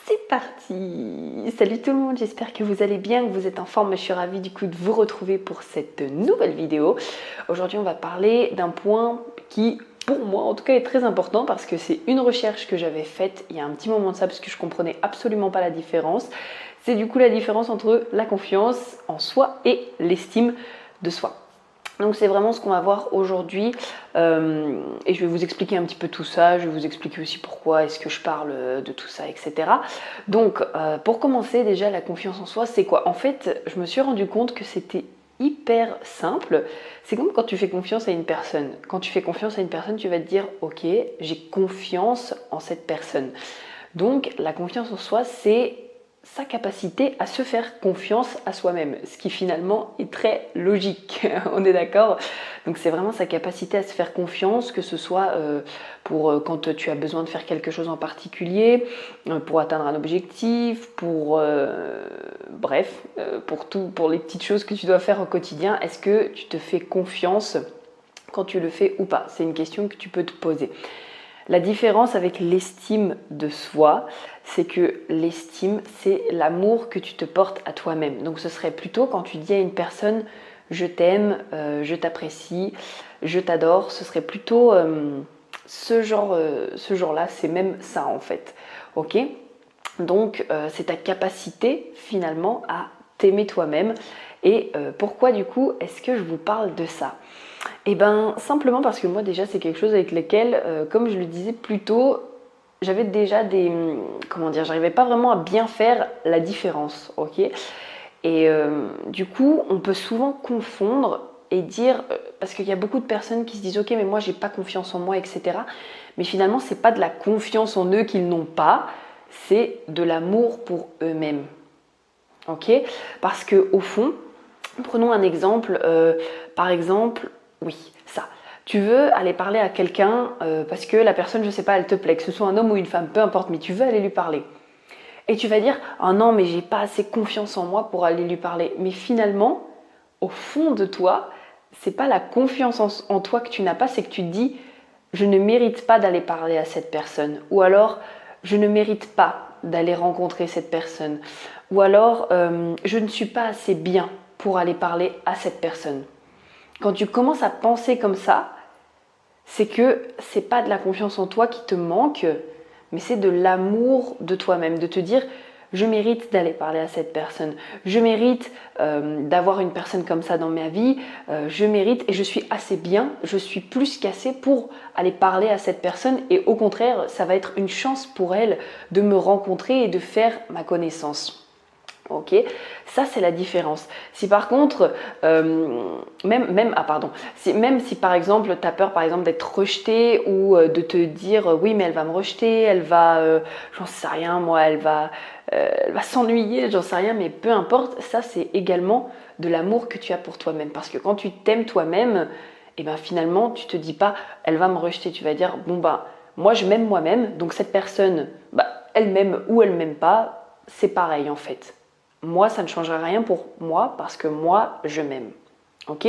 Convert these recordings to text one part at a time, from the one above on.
C'est parti! Salut tout le monde, j'espère que vous allez bien, que vous êtes en forme. Je suis ravie du coup de vous retrouver pour cette nouvelle vidéo. Aujourd'hui on va parler d'un point qui pour moi en tout cas est très important parce que c'est une recherche que j'avais faite il y a un petit moment de ça parce que je comprenais absolument pas la différence. C'est du coup la différence entre la confiance en soi et l'estime de soi. Donc c'est vraiment ce qu'on va voir aujourd'hui et je vais vous expliquer un petit peu tout ça, je vais vous expliquer aussi pourquoi est-ce que je parle de tout ça, etc. Donc pour commencer déjà la confiance en soi c'est quoi? En fait je me suis rendu compte que c'était hyper simple, c'est comme quand tu fais confiance à une personne. Quand tu fais confiance à une personne tu vas te dire ok j'ai confiance en cette personne. Donc la confiance en soi c'est sa capacité à se faire confiance à soi-même, ce qui finalement est très logique, on est d'accord? Donc c'est vraiment sa capacité à se faire confiance, que ce soit pour quand tu as besoin de faire quelque chose en particulier, pour atteindre un objectif, bref, pour les petites choses que tu dois faire au quotidien. Est-ce que tu te fais confiance quand tu le fais ou pas? C'est une question que tu peux te poser. La différence avec l'estime de soi, c'est que l'estime, c'est l'amour que tu te portes à toi-même. Donc ce serait plutôt quand tu dis à une personne « je t'aime, je t'apprécie, je t'adore », ce serait plutôt ce genre-là, c'est même ça en fait. Ok ? Donc c'est ta capacité finalement à t'aimer toi-même. Et pourquoi du coup est-ce que je vous parle de ça ? Eh bien, simplement parce que moi, déjà, c'est quelque chose avec lequel, comme je le disais plus tôt, j'avais déjà des... Comment dire, j'arrivais pas vraiment à bien faire la différence, ok? Et du coup, on peut souvent confondre et dire... parce qu'il y a beaucoup de personnes qui se disent « Ok, mais moi, j'ai pas confiance en moi, etc. » Mais finalement, c'est pas de la confiance en eux qu'ils n'ont pas, c'est de l'amour pour eux-mêmes, ok? Parce qu'au fond, prenons un exemple, par exemple... Oui, ça. Tu veux aller parler à quelqu'un parce que la personne, je sais pas, elle te plaît, que ce soit un homme ou une femme, peu importe, mais tu veux aller lui parler. Et tu vas dire, oh non, mais j'ai pas assez confiance en moi pour aller lui parler. Mais finalement, au fond de toi, c'est pas la confiance en toi que tu n'as pas, c'est que tu te dis, je ne mérite pas d'aller parler à cette personne. Ou alors, je ne mérite pas d'aller rencontrer cette personne. Ou alors, je ne suis pas assez bien pour aller parler à cette personne. Quand tu commences à penser comme ça, c'est que c'est pas de la confiance en toi qui te manque, mais c'est de l'amour de toi-même, de te dire je mérite d'aller parler à cette personne, je mérite d'avoir une personne comme ça dans ma vie, je mérite et je suis assez bien, je suis plus qu'assez pour aller parler à cette personne et au contraire, ça va être une chance pour elle de me rencontrer et de faire ma connaissance. Ok, ça c'est la différence. Si par contre, même si par exemple tu as peur par exemple d'être rejeté ou de te dire oui mais elle va me rejeter, elle va, j'en sais rien moi, elle va s'ennuyer, j'en sais rien, mais peu importe, ça c'est également de l'amour que tu as pour toi-même. Parce que quand tu t'aimes toi-même, et ben finalement tu te dis pas elle va me rejeter, tu vas dire bon bah moi je m'aime moi-même, donc cette personne, bah, elle m'aime ou elle m'aime pas, c'est pareil en fait. Moi, ça ne changera rien pour moi parce que moi, je m'aime. Ok ?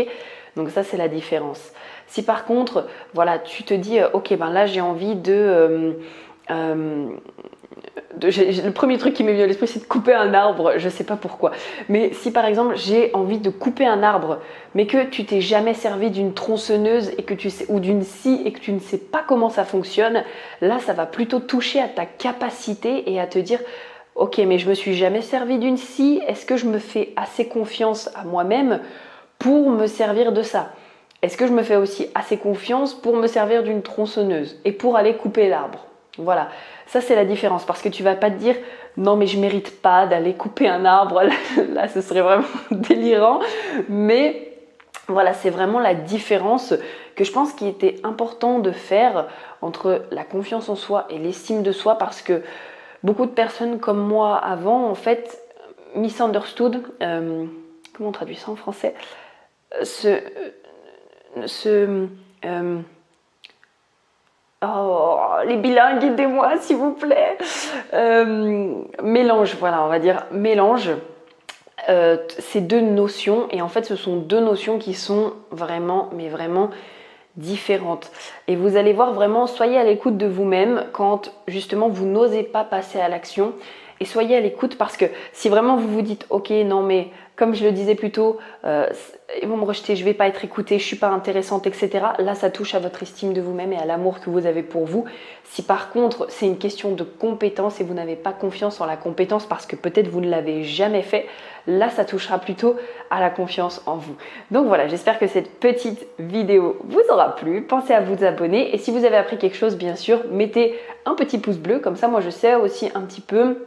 Donc ça, c'est la différence. Si par contre, voilà, tu te dis, ok, ben là, j'ai envie le premier truc qui m'est venu à l'esprit, c'est de couper un arbre. Je ne sais pas pourquoi. Mais si par exemple, j'ai envie de couper un arbre, mais que tu t'es jamais servi d'une tronçonneuse et que tu sais, ou d'une scie et que tu ne sais pas comment ça fonctionne, là, ça va plutôt toucher à ta capacité et à te dire... Ok, mais je me suis jamais servi d'une scie. Est-ce que je me fais assez confiance à moi-même pour me servir de ça? Est-ce que je me fais aussi assez confiance pour me servir d'une tronçonneuse et pour aller couper l'arbre? Voilà, ça c'est la différence parce que tu vas pas te dire non mais je mérite pas d'aller couper un arbre. Là ce serait vraiment délirant. Mais voilà, c'est vraiment la différence que je pense qu'il était important de faire entre la confiance en soi et l'estime de soi parce que beaucoup de personnes comme moi avant, en fait, misunderstood, comment on traduit ça en français? Les bilingues, aidez-moi s'il vous plaît. Mélange, voilà, on va dire mélange ces deux notions. Et en fait, ce sont deux notions qui sont vraiment, mais vraiment différentes. Et vous allez voir vraiment, soyez à l'écoute de vous-même quand justement vous n'osez pas passer à l'action Et soyez à l'écoute parce que si vraiment vous vous dites ok non mais comme je le disais plus tôt, ils vont me rejeter, je ne vais pas être écoutée, je ne suis pas intéressante, etc. Là, ça touche à votre estime de vous-même et à l'amour que vous avez pour vous. Si par contre, c'est une question de compétence et vous n'avez pas confiance en la compétence parce que peut-être vous ne l'avez jamais fait, là, ça touchera plutôt à la confiance en vous. Donc voilà, j'espère que cette petite vidéo vous aura plu. Pensez à vous abonner et si vous avez appris quelque chose, bien sûr, mettez un petit pouce bleu. Comme ça, moi, je sais aussi un petit peu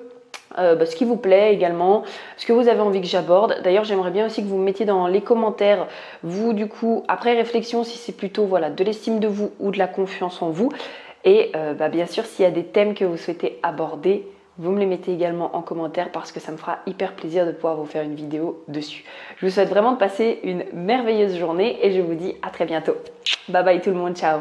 ce qui vous plaît également, ce que vous avez envie que j'aborde. D'ailleurs, j'aimerais bien aussi que vous me mettiez dans les commentaires, vous du coup, après réflexion, si c'est plutôt voilà, de l'estime de vous ou de la confiance en vous. Et bien sûr, s'il y a des thèmes que vous souhaitez aborder, vous me les mettez également en commentaire parce que ça me fera hyper plaisir de pouvoir vous faire une vidéo dessus. Je vous souhaite vraiment de passer une merveilleuse journée et je vous dis à très bientôt. Bye bye tout le monde, ciao.